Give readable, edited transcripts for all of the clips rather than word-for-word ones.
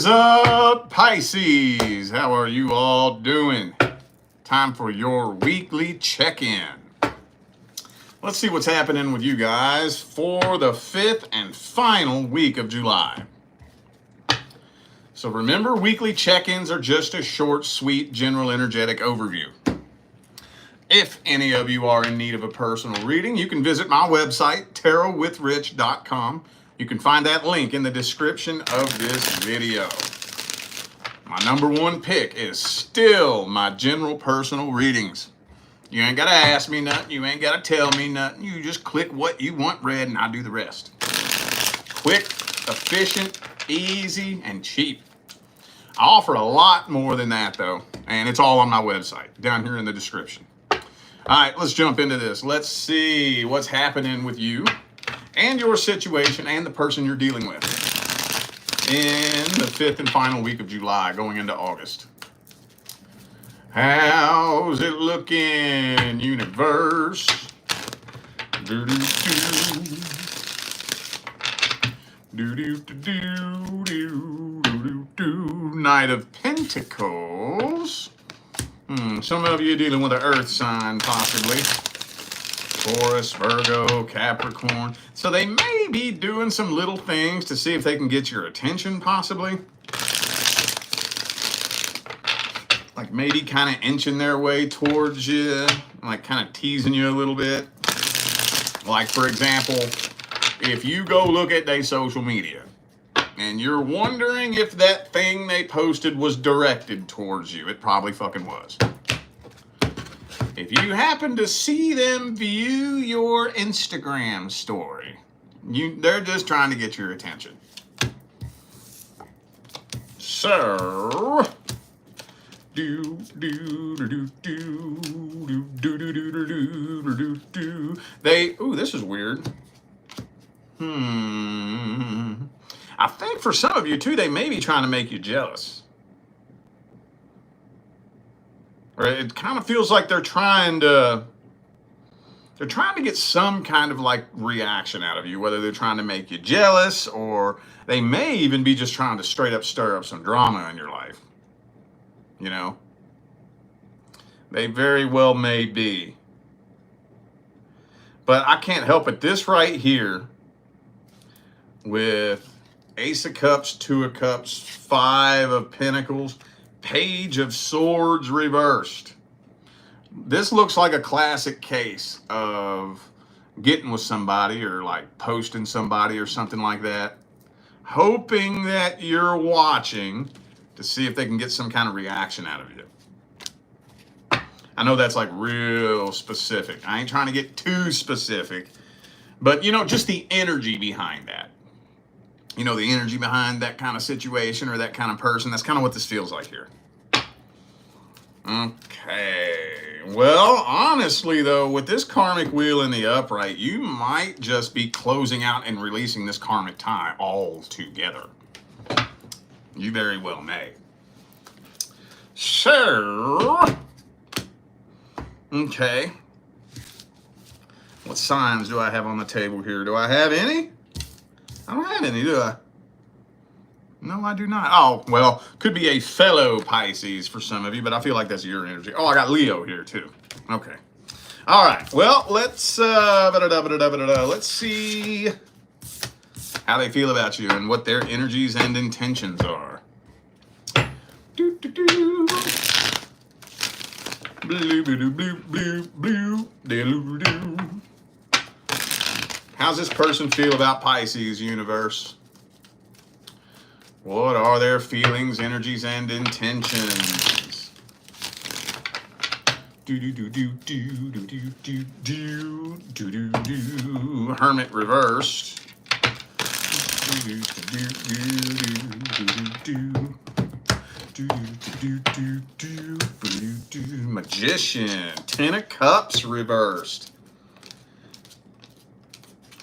What is up, Pisces? How are you all doing? Time for your weekly check-in. Let's see what's happening with you guys for the 5th and final week of July. So remember, weekly check-ins are just a short, sweet, general energetic overview. If any of you are in need of a personal reading, you can visit my website, tarotwithrich.com. You can find that link in the description of this video. My number one pick is still my general personal readings. You ain't got to ask me nothing. You ain't got to tell me nothing. You just click what you want read and I do the rest. Quick, efficient, easy, and cheap. I offer a lot more than that, though, and it's all on my website, down here in the description. All right, let's jump into this. Let's see what's happening with you and your situation and the person you're dealing with in the 5th and final week of July, going into August. How's it looking, universe? Knight of Pentacles. Some of you dealing with an earth sign, possibly. Taurus, Virgo, Capricorn. So they may be doing some little things to see if they can get your attention, possibly. Like maybe kind of inching their way towards you, like kind of teasing you a little bit. Like, for example, if you go look at their social media and you're wondering if that thing they posted was directed towards you, it probably fucking was. If you happen to see them view your Instagram story, they're just trying to get your attention. So, this is weird. I think for some of you too, they may be trying to make you jealous. Or it kind of feels like they're trying to get some kind of like reaction out of you, whether they're trying to make you jealous or they may even be just trying to straight up stir up some drama in your life. You know? They very well may be. But I can't help it. This right here with Ace of Cups, Two of Cups, Five of Pentacles, Page of Swords reversed. This looks like a classic case of getting with somebody or like posting somebody or something like that, hoping that you're watching to see if they can get some kind of reaction out of you. I know that's like real specific. I ain't trying to get too specific, but you know, just the energy behind that. You know, the energy behind that kind of situation or that kind of person. That's kind of what this feels like here. Okay. Well, honestly, though, with this karmic wheel in the upright, you might just be closing out and releasing this karmic tie all together. You very well may. So, okay. What signs do I have on the table here? Do I have any? I don't have any, do I? No, I do not. Oh, well, could be a fellow Pisces for some of you, but I feel like that's your energy. Oh, I got Leo here, too. Okay. All right. Well, let's see how they feel about you and what their energies and intentions are. How's this person feel about Pisces, universe? What are their feelings, energies, and intentions? Hermit reversed. Magician. 10 of Cups reversed.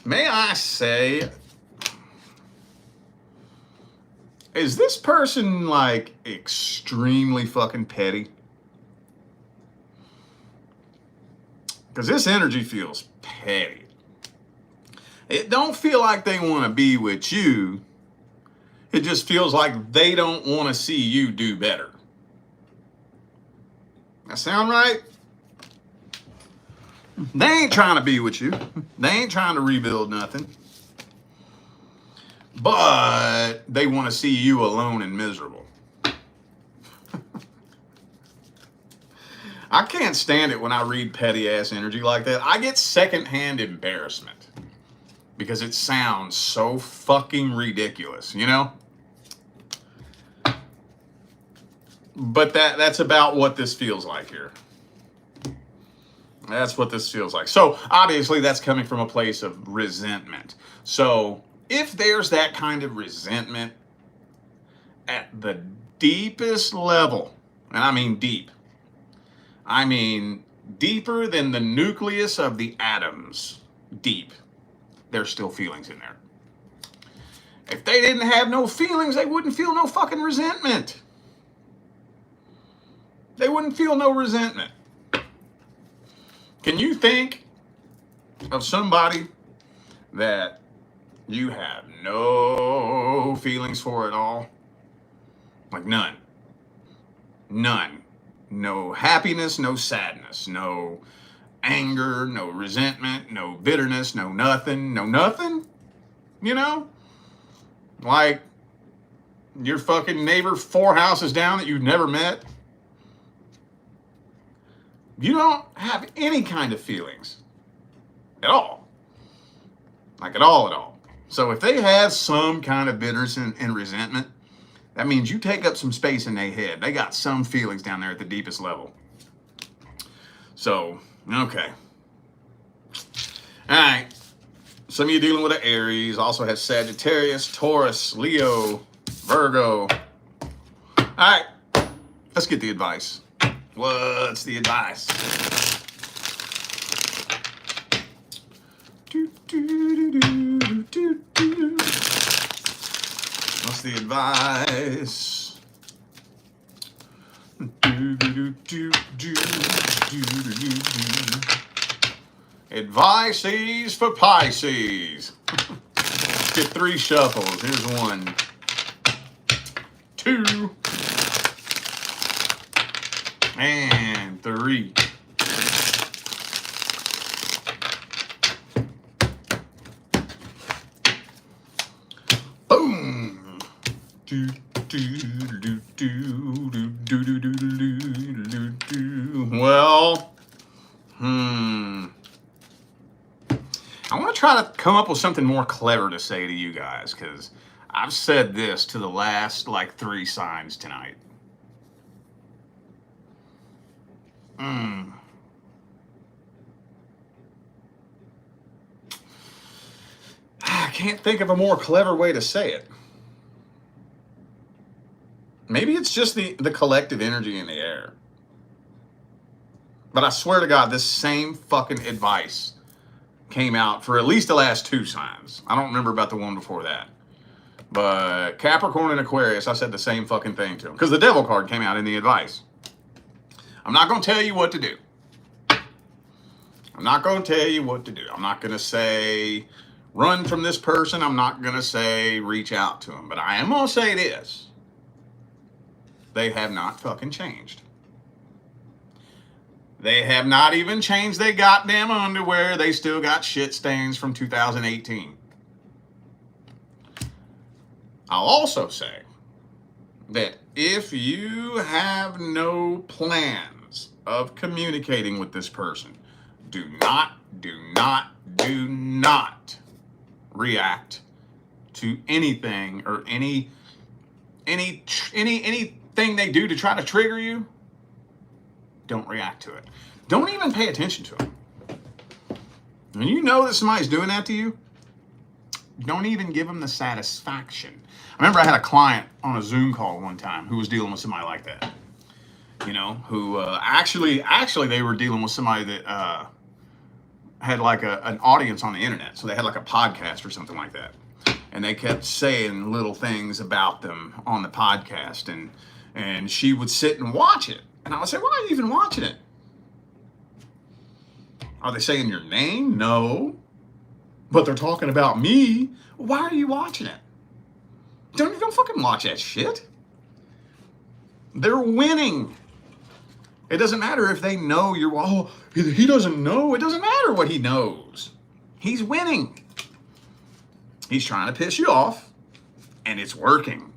May I say, is this person like extremely fucking petty? Because this energy feels petty. It don't feel like they want to be with you. It just feels like they don't want to see you do better. That sound right? They ain't trying to be with you. They ain't trying to rebuild nothing. But they want to see you alone and miserable. I can't stand it when I read petty ass energy like that. I get secondhand embarrassment because it sounds so fucking ridiculous, you know? But that's about what this feels like here. That's what this feels like. So obviously that's coming from a place of resentment. So if there's that kind of resentment at the deepest level, and I mean deep, I mean deeper than the nucleus of the atoms, deep, there's still feelings in there. If they didn't have no feelings, they wouldn't feel no fucking resentment. They wouldn't feel no resentment. Can you think of somebody that you have no feelings for at all? Like none. None. No happiness, no sadness, no anger, no resentment, no bitterness, no nothing, no nothing? You know? Like your fucking neighbor 4 houses down that you've never met? You don't have any kind of feelings at all. Like at all. So if they have some kind of bitterness and resentment, that means you take up some space in their head. They got some feelings down there at the deepest level. So, okay. All right. Some of you dealing with an Aries also have Sagittarius, Taurus, Leo, Virgo. All right. Let's get the advice. What's the advice? What's the advice? Advices for Pisces. Let's get 3 shuffles. Here's 1, 2, and 3. Boom. Well, I want to try to come up with something more clever to say to you guys, because I've said this to the last like 3 signs tonight. I can't think of a more clever way to say it. Maybe it's just the collective energy in the air. But I swear to God, this same fucking advice came out for at least the last 2 signs. I don't remember about the one before that. But Capricorn and Aquarius, I said the same fucking thing to them. Because the Devil card came out in the advice. I'm not going to tell you what to do. I'm not going to tell you what to do. I'm not going to say run from this person. I'm not going to say reach out to them. But I am going to say this. They have not fucking changed. They have not even changed their goddamn underwear. They still got shit stains from 2018. I'll also say that if you have no plans of communicating with this person, do not react to anything or anything they do to try to trigger you. Don't react to it. Don't even pay attention to it. When you know that somebody's doing that to you, don't even give them the satisfaction. I remember I had a client on a Zoom call one time who was dealing with somebody like that. You know, who actually they were dealing with somebody that had like an audience on the internet. So they had like a podcast or something like that. And they kept saying little things about them on the podcast. And she would sit and watch it. And I would say, why are you even watching it? Are they saying your name? No. But they're talking about me. Why are you watching it? Don't fucking watch that shit. They're winning. It doesn't matter if they know you're, oh, he doesn't know. It doesn't matter what he knows. He's winning. He's trying to piss you off, and it's working.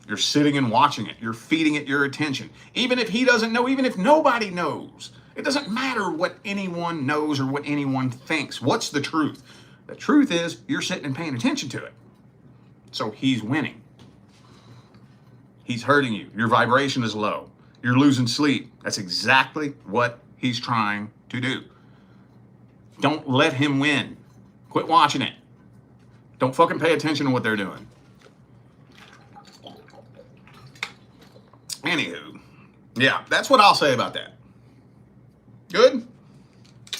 You're sitting and watching it. You're feeding it your attention. Even if he doesn't know, even if nobody knows, it doesn't matter what anyone knows or what anyone thinks. What's the truth? The truth is you're sitting and paying attention to it. So he's winning. He's hurting you. Your vibration is low. You're losing sleep. That's exactly what he's trying to do. Don't let him win. Quit watching it. Don't fucking pay attention to what they're doing. Anywho, yeah, that's what I'll say about that. Good?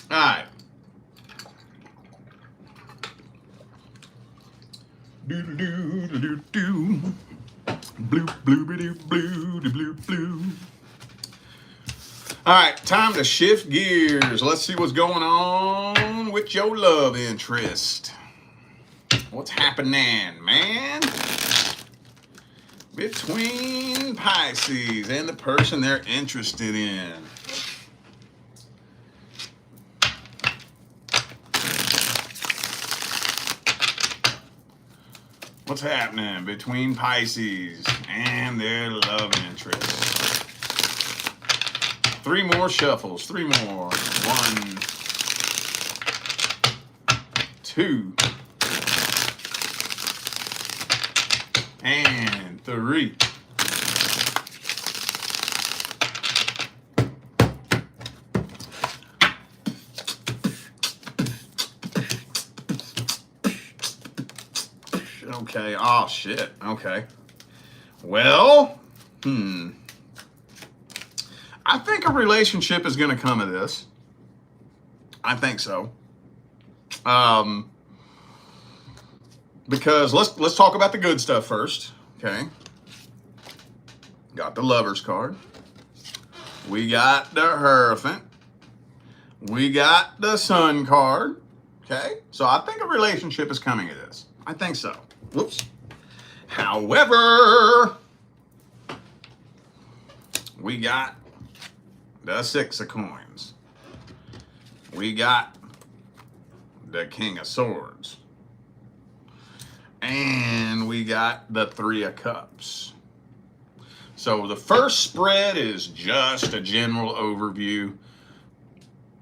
All right. Do-do-do-do-do-do. Blue, blue, blue, blue, blue. All right, time to shift gears. Let's see what's going on with your love interest. What's happening, man? Between Pisces and the person they're interested in. What's happening between Pisces and their love interest? 3 more shuffles. 3 more. 1, 2, and 3. Okay. Oh, shit. Okay. Well, I think a relationship is going to come of this. I think so. Because let's talk about the good stuff first. Okay. Got the Lover's card. We got the Hierophant. We got the Sun card. Okay. So I think a relationship is coming of this. I think so. Whoops. However, we got the 6 of coins. We got the King of Swords. And we got the 3 of Cups. So the first spread is just a general overview.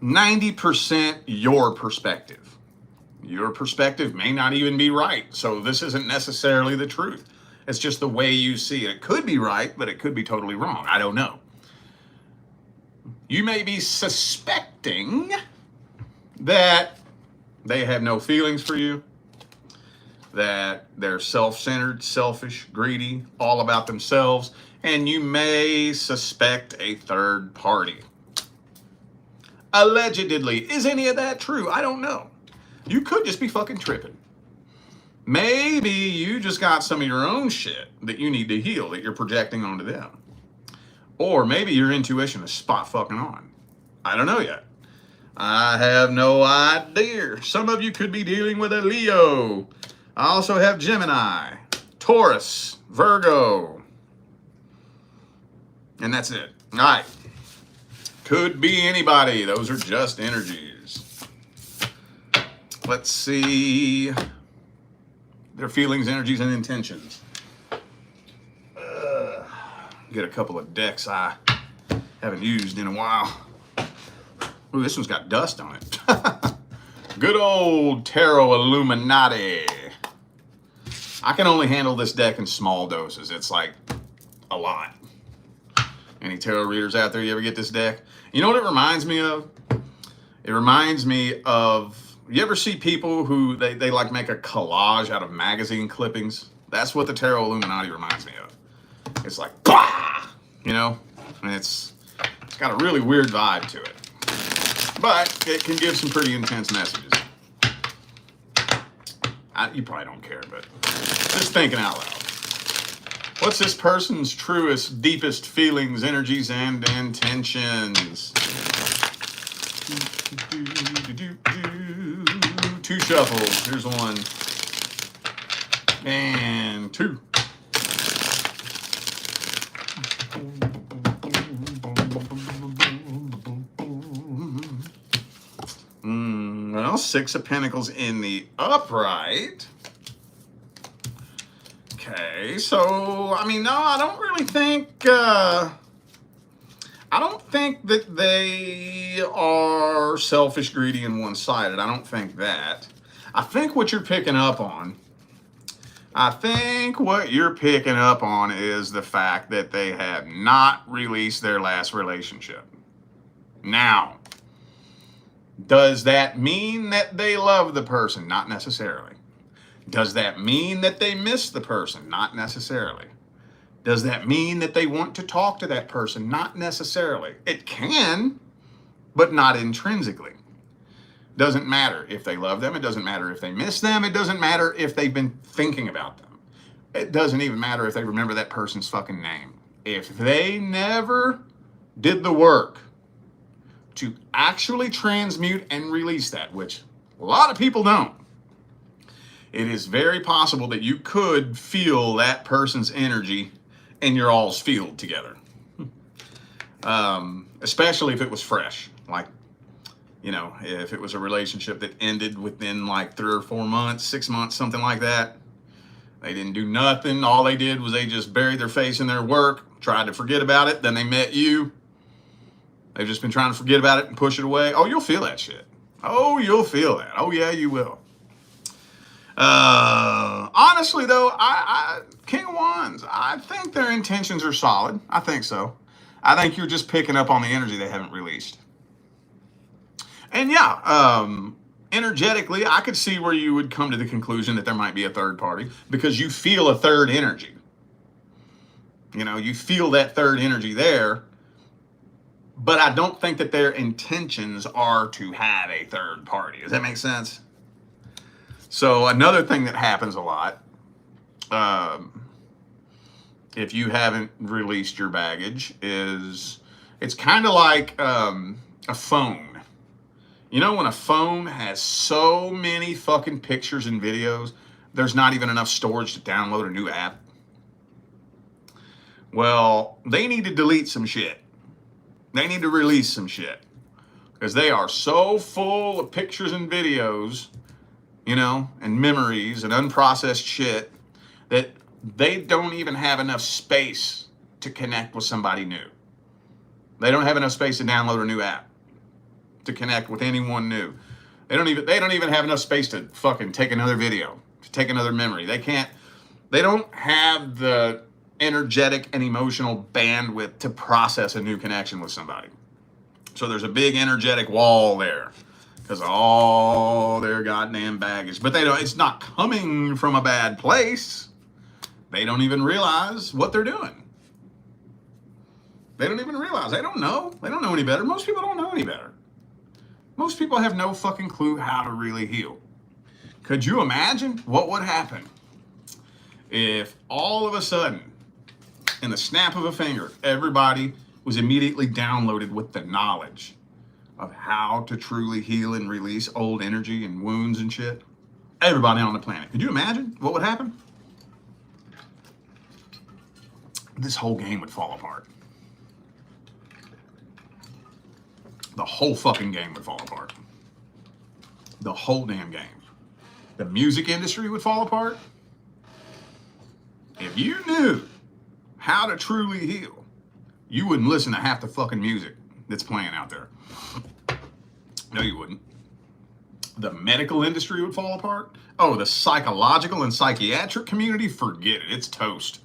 90% your perspective. Your perspective may not even be right. So this isn't necessarily the truth. It's just the way you see it. It could be right, but it could be totally wrong. I don't know. You may be suspecting that they have no feelings for you, that they're self-centered, selfish, greedy, all about themselves, and you may suspect a third party. Allegedly. Is any of that true? I don't know. You could just be fucking tripping. Maybe you just got some of your own shit that you need to heal that you're projecting onto them. Or maybe your intuition is spot fucking on. I don't know yet. I have no idea. Some of you could be dealing with a Leo. I also have Gemini, Taurus, Virgo. And that's it. All right. Could be anybody. Those are just energies. Let's see their feelings, energies, and intentions. Get a couple of decks I haven't used in a while. Ooh, this one's got dust on it. Good old Tarot Illuminati. I can only handle this deck in small doses. It's like a lot. Any tarot readers out there, you ever get this deck? You know what it reminds me of? It reminds me of, you ever see people who, they like make a collage out of magazine clippings? That's what the Tarot Illuminati reminds me of. It's like, bah! You know? And it's got a really weird vibe to it. But it can give some pretty intense messages. You probably don't care, but just thinking out loud. What's this person's truest, deepest feelings, energies, and intentions? 2 shuffles. Here's 1. And 2. Well, 6 of Pentacles in the upright. Okay, so, I mean, no, I don't really think, I don't think that they are selfish, greedy, and one-sided. I don't think that. I think what you're picking up on, is the fact that they have not released their last relationship. Now, does that mean that they love the person? Not necessarily. Does that mean that they miss the person? Not necessarily. Does that mean that they want to talk to that person? Not necessarily. It can, but not intrinsically. Doesn't matter if they love them. It doesn't matter if they miss them. It doesn't matter if they've been thinking about them. It doesn't even matter if they remember that person's fucking name. If they never did the work to actually transmute and release that, which a lot of people don't, it is very possible that you could feel that person's energy in your all's field together. Especially if it was fresh. Like, you know, if it was a relationship that ended within like 3 or 4 months, 6 months, something like that. They didn't do nothing. All they did was they just buried their face in their work, tried to forget about it. Then they met you. They've just been trying to forget about it and push it away. Oh, you'll feel that shit. Oh, you'll feel that. Oh, yeah, you will. Honestly, though, King of Wands, I think their intentions are solid. I think so. I think you're just picking up on the energy they haven't released. And yeah, energetically, I could see where you would come to the conclusion that there might be a third party because you feel a third energy. You know, you feel that third energy there, but I don't think that their intentions are to have a third party. Does that make sense? So another thing that happens a lot, if you haven't released your baggage, is it's kind of like a phone. You know, when a phone has so many fucking pictures and videos, there's not even enough storage to download a new app. Well, they need to delete some shit. They need to release some shit. Because they are so full of pictures and videos, you know, and memories and unprocessed shit that they don't even have enough space to connect with somebody new. They don't have enough space to download a new app, to connect with anyone new. They don't even have enough space to fucking take another video, to take another memory. They don't have the energetic and emotional bandwidth to process a new connection with somebody. So there's a big energetic wall there because of all their goddamn baggage. But it's not coming from a bad place. They don't even realize what they're doing. They don't even realize. They don't know. They don't know any better. Most people don't know any better. Most people have no fucking clue how to really heal. Could you imagine what would happen if all of a sudden, in the snap of a finger, everybody was immediately downloaded with the knowledge of how to truly heal and release old energy and wounds and shit? Everybody on the planet. Could you imagine what would happen? This whole game would fall apart. The whole fucking game would fall apart. The whole damn game. The music industry would fall apart. If you knew how to truly heal, you wouldn't listen to half the fucking music that's playing out there. No, you wouldn't. The medical industry would fall apart. Oh, the psychological and psychiatric community, forget it. It's toast.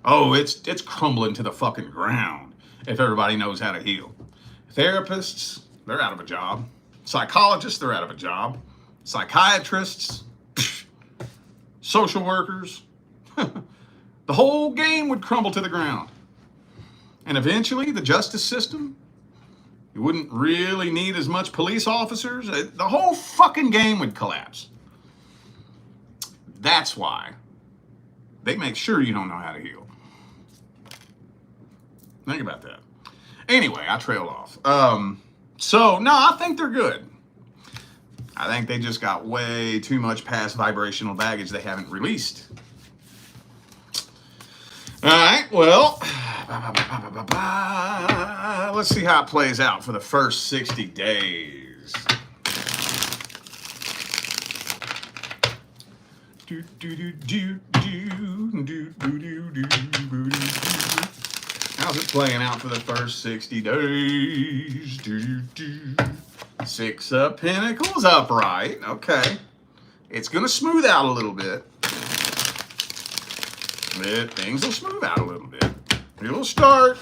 Oh, it's crumbling to the fucking ground if everybody knows how to heal. Therapists, they're out of a job. Psychologists, they're out of a job. Psychiatrists, social workers. The whole game would crumble to the ground. And eventually, the justice system, you wouldn't really need as much police officers. The whole fucking game would collapse. That's why they make sure you don't know how to heal. Think about that. Anyway, I trailed off. So, no, I think they're good. I think they just got way too much past vibrational baggage they haven't released. All right, well, let's see how it plays out for the first 60 days. How's it playing out for the first 60 days? Six of Pentacles upright. Okay. It's going to smooth out a little bit. Things will smooth out a little bit. You'll start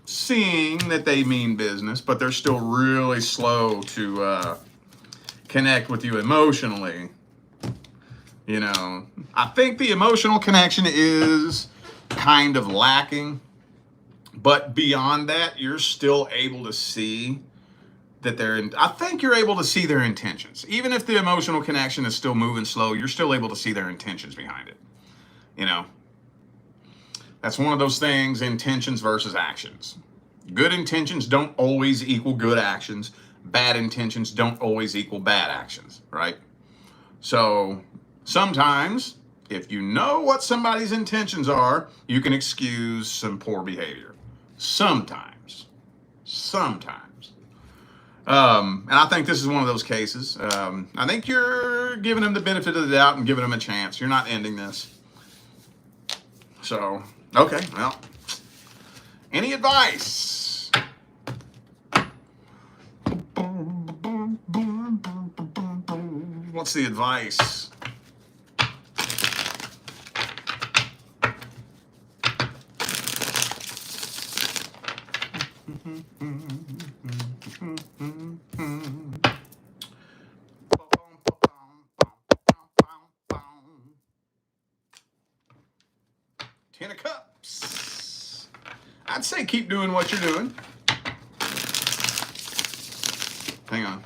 seeing that they mean business, but they're still really slow to connect with you emotionally. You know, I think the emotional connection is kind of lacking, but beyond that, you're still able to see that I think you're able to see their intentions. Even if the emotional connection is still moving slow, you're still able to see their intentions behind it. You know, that's one of those things, intentions versus actions. Good intentions don't always equal good actions. Bad intentions don't always equal bad actions, right? So sometimes, if you know what somebody's intentions are, you can excuse some poor behavior. Sometimes. And I think this is one of those cases. I think you're giving them the benefit of the doubt and giving them a chance. You're not ending this. So, okay, well, any advice? What's the advice? Ten of Cups. I'd say keep doing what you're doing. Hang on.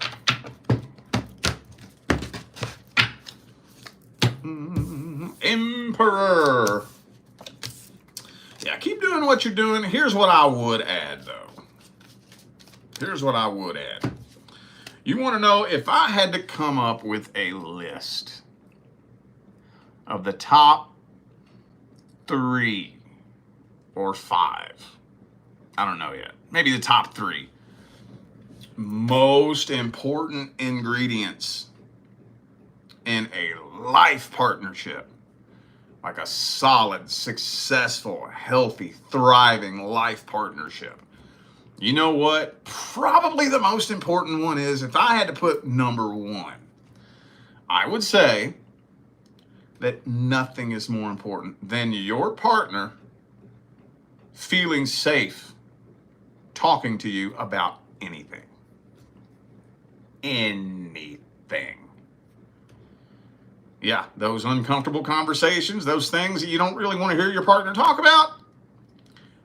Emperor. Yeah, keep doing what you're doing. Here's what I would add, though. You want to know, if I had to come up with a list of the top 3 or 5, I don't know yet, maybe the top 3 most important ingredients in a life partnership, like a solid, successful, healthy, thriving life partnership. You know what? Probably the most important one is, if I had to put number 1, I would say that nothing is more important than your partner feeling safe talking to you about anything. Anything. Yeah, those uncomfortable conversations, those things that you don't really want to hear your partner talk about,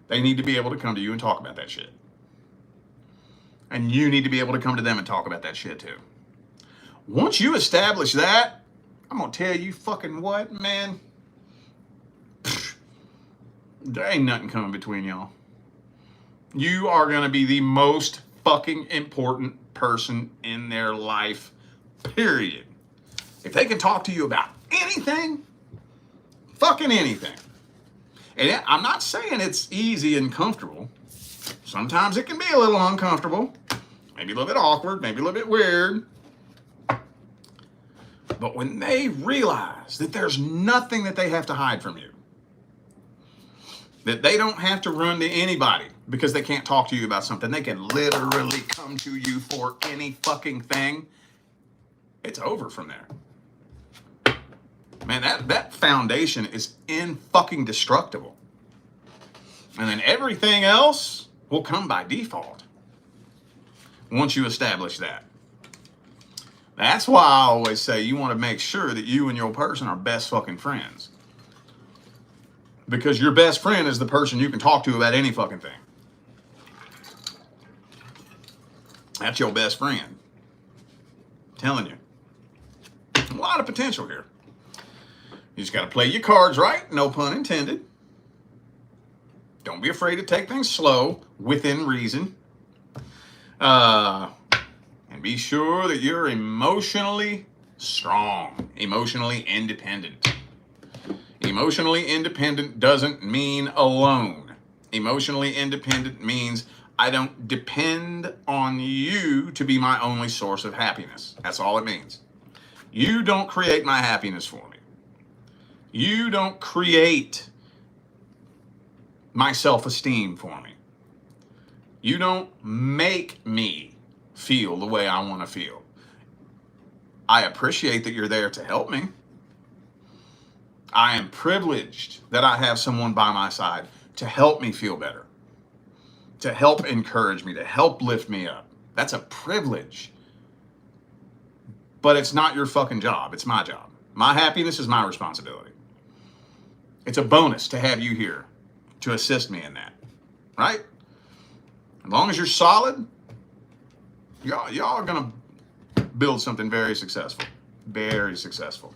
they need to be able to come to you and talk about that shit. And you need to be able to come to them and talk about that shit too. Once you establish that, I'm going to tell you fucking what, man. There ain't nothing coming between y'all. You are going to be the most fucking important person in their life, period. If they can talk to you about anything, fucking anything. And I'm not saying it's easy and comfortable. Sometimes it can be a little uncomfortable, maybe a little bit awkward, maybe a little bit weird. But when they realize that there's nothing that they have to hide from you, that they don't have to run to anybody because they can't talk to you about something, they can literally come to you for any fucking thing, it's over from there. Man, that foundation is indestructible. And then everything else will come by default once you establish that. That's why I always say you want to make sure that you and your person are best fucking friends. Because your best friend is the person you can talk to about any fucking thing. That's your best friend. I'm telling you. A lot of potential here. You just got to play your cards right, no pun intended. Don't be afraid to take things slow, within reason. And be sure that you're emotionally strong, emotionally independent. Emotionally independent doesn't mean alone. Emotionally independent means I don't depend on you to be my only source of happiness. That's all it means. You don't create my happiness for me. You don't create my self-esteem for me. You don't make me feel the way I want to feel. I appreciate that you're there to help me. I am privileged that I have someone by my side to help me feel better, to help encourage me, to help lift me up. That's a privilege. But it's not your fucking job. It's my job. My happiness is my responsibility. It's a bonus to have you here to assist me in that, right? As long as you're solid, y'all are going to build something very successful. Very successful.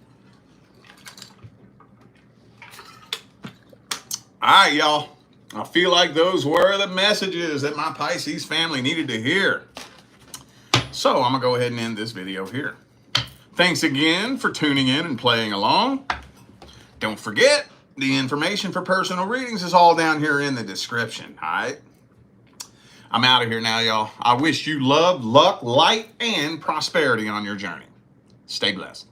All right, y'all. I feel like those were the messages that my Pisces family needed to hear. So I'm going to go ahead and end this video here. Thanks again for tuning in and playing along. Don't forget, the information for personal readings is all down here in the description, all right? I'm out of here now, y'all. I wish you love, luck, light, and prosperity on your journey. Stay blessed.